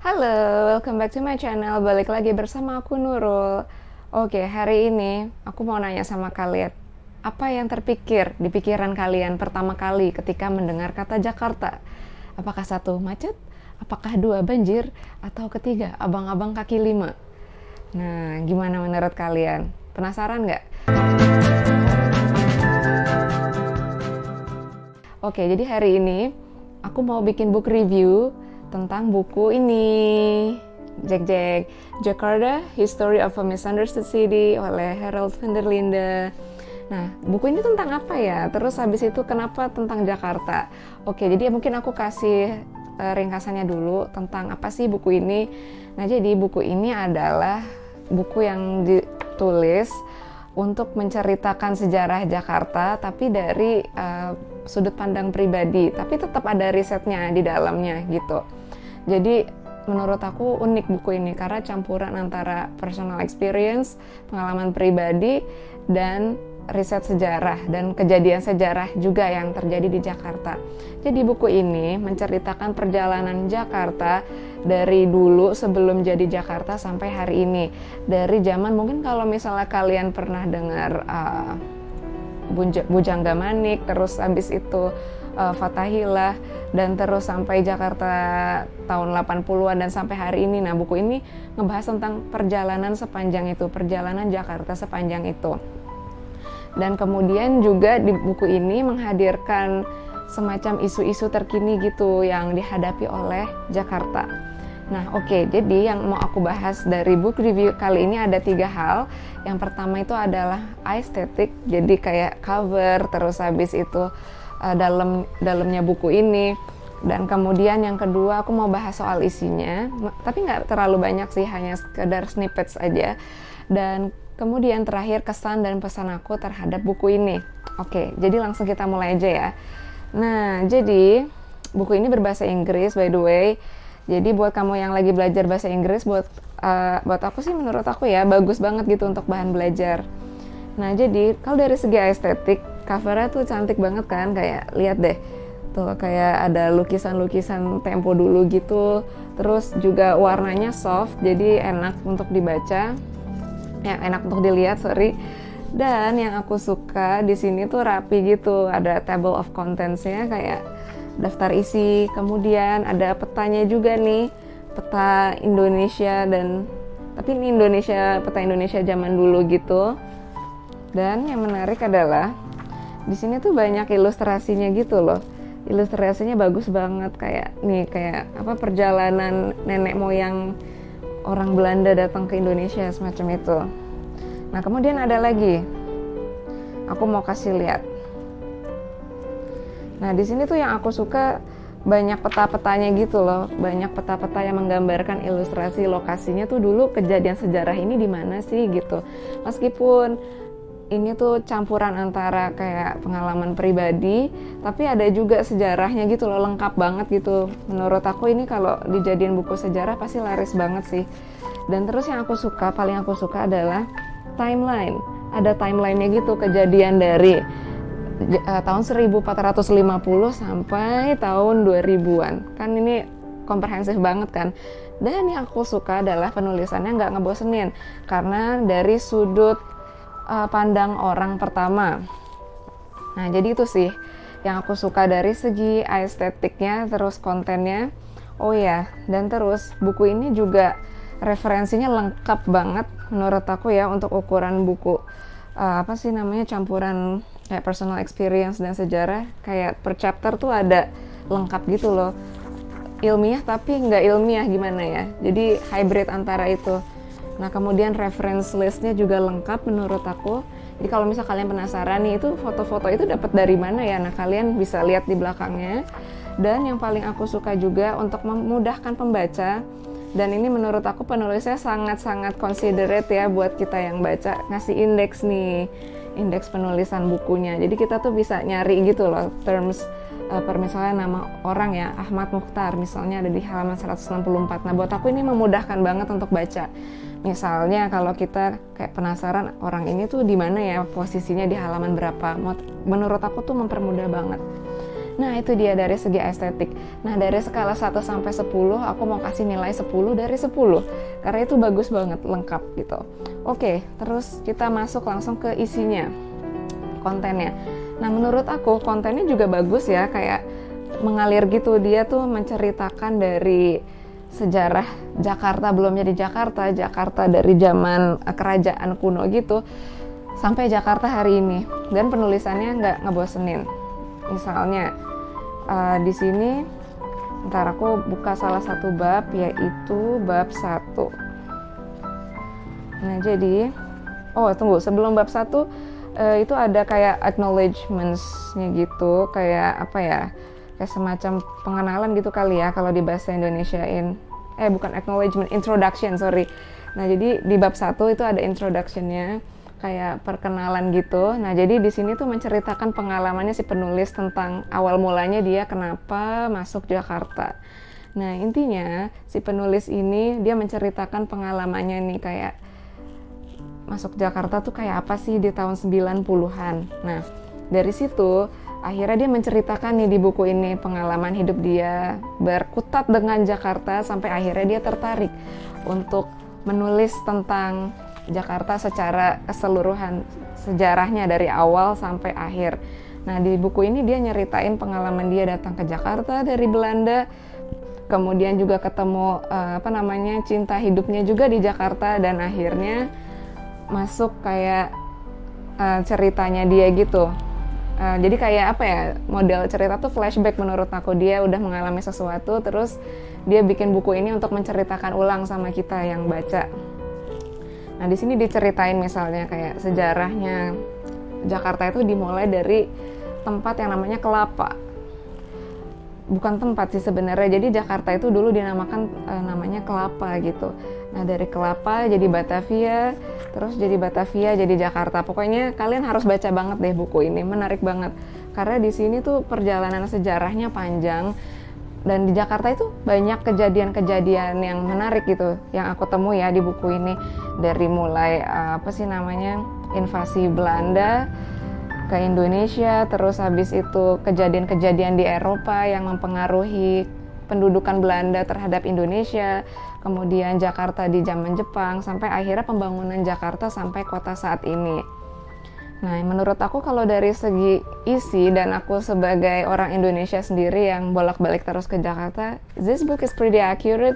Halo, welcome back to my channel. Balik lagi bersama aku Nurul. Oke, hari ini aku mau nanya sama kalian. Apa yang terpikir di pikiran kalian pertama kali ketika mendengar kata Jakarta? Apakah satu, macet? Apakah dua, banjir? Atau ketiga, abang-abang kaki lima? Nah, gimana menurut kalian? Penasaran nggak? Oke, jadi hari ini aku mau bikin book review tentang buku ini, Jakarta, History of a Misunderstood City oleh Harold van der Linde. Nah, buku ini tentang apa ya? Terus habis itu kenapa tentang Jakarta? Oke, jadi mungkin aku kasih ringkasannya dulu tentang apa sih buku ini. Nah, jadi buku ini adalah buku yang ditulis untuk menceritakan sejarah Jakarta, tapi dari sudut pandang pribadi, tapi tetap ada risetnya di dalamnya gitu. Jadi menurut aku unik buku ini karena campuran antara personal experience, pengalaman pribadi, dan riset sejarah dan kejadian sejarah juga yang terjadi di Jakarta. Jadi buku ini menceritakan perjalanan Jakarta dari dulu sebelum jadi Jakarta sampai hari ini. Dari zaman mungkin kalau misalnya kalian pernah dengar Bujangga Manik, terus habis itu Fathahillah, dan terus sampai Jakarta tahun 80-an dan sampai hari ini. Nah, buku ini ngebahas tentang perjalanan sepanjang itu, perjalanan Jakarta sepanjang itu. Dan kemudian juga di buku ini menghadirkan semacam isu-isu terkini gitu yang dihadapi oleh Jakarta. Nah, oke, jadi yang mau aku bahas dari book review kali ini ada 3 hal. Yang pertama itu adalah aesthetic, jadi kayak cover, terus habis itu dalamnya buku ini. Dan kemudian yang kedua aku mau bahas soal isinya, tapi nggak terlalu banyak sih, hanya sekedar snippets aja. Dan kemudian terakhir kesan dan pesan aku terhadap buku ini. Oke, jadi langsung kita mulai aja ya. Nah, jadi buku ini berbahasa Inggris by the way. Jadi buat kamu yang lagi belajar bahasa Inggris, buat aku sih, menurut aku ya bagus banget gitu untuk bahan belajar. Nah, jadi kalau dari segi estetik, covernya tuh cantik banget kan, kayak lihat deh. Tuh kayak ada lukisan-lukisan tempo dulu gitu. Terus juga warnanya soft, jadi enak untuk dibaca. Ya, enak untuk dilihat, sorry. Dan yang aku suka di sini tuh rapi gitu. Ada table of contents-nya kayak daftar isi, kemudian ada petanya juga nih, peta Indonesia, tapi ini peta Indonesia zaman dulu gitu. Dan yang menarik adalah di sini tuh banyak ilustrasinya gitu loh. Ilustrasinya bagus banget, kayak perjalanan nenek moyang orang Belanda datang ke Indonesia, semacam itu. Nah, kemudian ada lagi, aku mau kasih lihat. Nah, di sini tuh yang aku suka banyak peta-petanya gitu loh, banyak peta-peta yang menggambarkan ilustrasi lokasinya tuh dulu kejadian sejarah ini di mana sih gitu. Meskipun ini tuh campuran antara kayak pengalaman pribadi, tapi ada juga sejarahnya gitu loh, lengkap banget gitu. Menurut aku ini kalau dijadiin buku sejarah pasti laris banget sih. Dan terus yang paling aku suka adalah timeline. Ada timelinenya gitu, kejadian dari tahun 1450 sampai tahun 2000-an. Kan ini komprehensif banget kan. Dan yang aku suka adalah penulisannya nggak ngebosenin, karena dari sudut pandang orang pertama. Nah, jadi itu sih yang aku suka dari segi estetiknya, terus kontennya. Oh ya, dan terus buku ini juga referensinya lengkap banget menurut aku ya, untuk ukuran buku campuran kayak personal experience dan sejarah. Kayak per chapter tuh ada lengkap gitu loh, ilmiah tapi nggak ilmiah gimana ya, jadi hybrid antara itu. Nah, kemudian reference listnya juga lengkap menurut aku. Jadi kalau misal kalian penasaran nih, itu foto-foto itu dapat dari mana ya, nah kalian bisa lihat di belakangnya. Dan yang paling aku suka juga untuk memudahkan pembaca, dan ini menurut aku penulisnya sangat-sangat considerate ya buat kita yang baca, ngasih indeks nih, indeks penulisan bukunya. Jadi kita tuh bisa nyari gitu loh terms, misalnya nama orang ya, Ahmad Mukhtar misalnya ada di halaman 164. Nah, buat aku ini memudahkan banget untuk baca. Misalnya kalau kita kayak penasaran orang ini tuh di mana ya posisinya, di halaman berapa, menurut aku tuh mempermudah banget. Nah itu dia dari segi estetik. Nah dari skala 1 sampai 10 aku mau kasih nilai 10 dari 10 karena itu bagus banget, lengkap gitu. Oke, terus kita masuk langsung ke isinya, kontennya. Nah menurut aku kontennya juga bagus ya, kayak mengalir gitu. Dia tuh menceritakan dari sejarah Jakarta belum jadi Jakarta, Jakarta dari zaman kerajaan kuno gitu sampai Jakarta hari ini, dan penulisannya nggak ngebosenin. Misalnya di sini ntar aku buka salah satu bab, yaitu bab 1. Nah jadi tunggu, sebelum bab 1 itu ada kayak acknowledgements-nya gitu, kayak apa ya, kayak semacam pengenalan gitu kali ya kalau di bahasa Indonesiain. Bukan acknowledgement, introduction, sorry. Nah jadi di bab 1 itu ada introduction-nya, kayak perkenalan gitu. Nah jadi di sini tuh menceritakan pengalamannya si penulis tentang awal mulanya dia kenapa masuk Jakarta. Nah intinya si penulis ini dia menceritakan pengalamannya nih, kayak masuk Jakarta tuh kayak apa sih di tahun 90-an. Nah dari situ akhirnya dia menceritakan nih di buku ini pengalaman hidup dia berkutat dengan Jakarta sampai akhirnya dia tertarik untuk menulis tentang Jakarta secara keseluruhan, sejarahnya dari awal sampai akhir. Nah di buku ini dia nyeritain pengalaman dia datang ke Jakarta dari Belanda, kemudian juga ketemu cinta hidupnya juga di Jakarta, dan akhirnya masuk kayak ceritanya dia gitu. Jadi kayak apa ya, model cerita tuh flashback menurut aku. Dia udah mengalami sesuatu, terus dia bikin buku ini untuk menceritakan ulang sama kita yang baca. Nah di sini diceritain misalnya kayak sejarahnya Jakarta itu dimulai dari tempat yang namanya Kelapa. Bukan tempat sih sebenarnya, jadi Jakarta itu dulu dinamakan namanya Kelapa gitu. Nah dari Kelapa jadi Batavia, terus jadi Batavia jadi Jakarta. Pokoknya kalian harus baca banget deh buku ini, menarik banget. Karena di sini tuh perjalanan sejarahnya panjang. Dan di Jakarta itu banyak kejadian-kejadian yang menarik gitu yang aku temui ya di buku ini, dari mulai invasi Belanda ke Indonesia, terus habis itu kejadian-kejadian di Eropa yang mempengaruhi pendudukan Belanda terhadap Indonesia, kemudian Jakarta di zaman Jepang, sampai akhirnya pembangunan Jakarta sampai kota saat ini. Nah, menurut aku kalau dari segi isi, dan aku sebagai orang Indonesia sendiri yang bolak-balik terus ke Jakarta, this book is pretty accurate.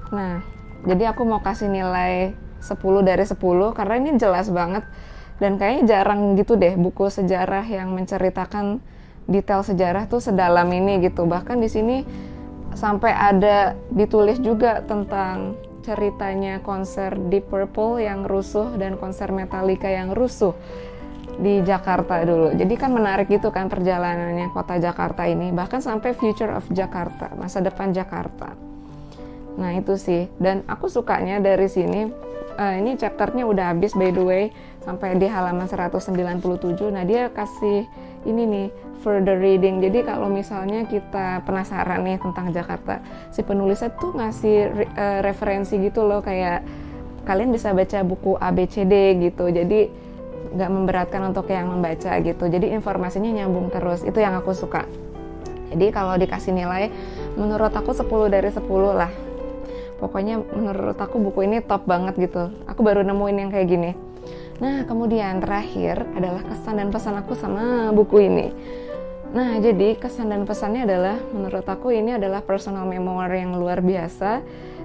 Nah, jadi aku mau kasih nilai 10 dari 10 karena ini jelas banget, dan kayaknya jarang gitu deh buku sejarah yang menceritakan detail sejarah tuh sedalam ini gitu. Bahkan di sini sampai ada ditulis juga tentang ceritanya konser Deep Purple yang rusuh dan konser Metallica yang rusuh di Jakarta dulu. Jadi kan menarik gitu kan perjalanannya kota Jakarta ini, bahkan sampai future of Jakarta, masa depan Jakarta. Nah itu sih, dan aku sukanya dari sini, ini chapternya udah habis by the way, sampai di halaman 197. Nah dia kasih ini nih, further reading. Jadi kalau misalnya kita penasaran nih tentang Jakarta, si penulisnya tuh ngasih referensi gitu loh, kayak kalian bisa baca buku ABCD gitu. Jadi nggak memberatkan untuk yang membaca gitu, jadi informasinya nyambung terus. Itu yang aku suka. Jadi kalau dikasih nilai, menurut aku 10 dari 10 lah. Pokoknya menurut aku buku ini top banget gitu. Aku baru nemuin yang kayak gini. Nah kemudian terakhir adalah kesan dan pesan aku sama buku ini. Nah jadi kesan dan pesannya adalah, menurut aku ini adalah personal memoir yang luar biasa,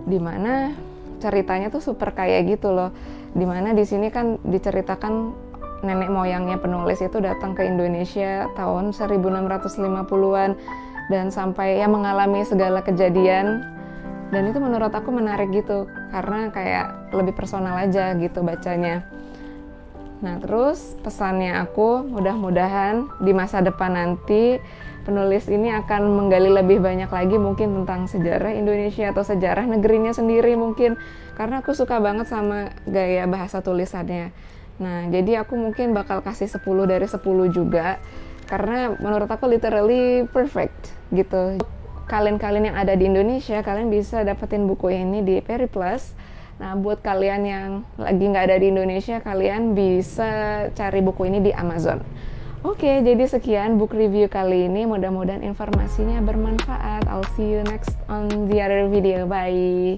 dimana ceritanya tuh super kaya gitu loh. Dimana di sini kan diceritakan nenek moyangnya penulis itu datang ke Indonesia tahun 1650-an dan sampai ya mengalami segala kejadian, dan itu menurut aku menarik gitu karena kayak lebih personal aja gitu bacanya. Nah terus pesannya aku, mudah-mudahan di masa depan nanti penulis ini akan menggali lebih banyak lagi mungkin tentang sejarah Indonesia atau sejarah negerinya sendiri mungkin, karena aku suka banget sama gaya bahasa tulisannya. Nah, jadi aku mungkin bakal kasih 10 dari 10 juga, karena menurut aku literally perfect gitu. Kalian-kalian yang ada di Indonesia, kalian bisa dapetin buku ini di Periplus. Nah, buat kalian yang lagi nggak ada di Indonesia, kalian bisa cari buku ini di Amazon. Oke, jadi sekian book review kali ini. Mudah-mudahan informasinya bermanfaat. I'll see you next on the other video. Bye.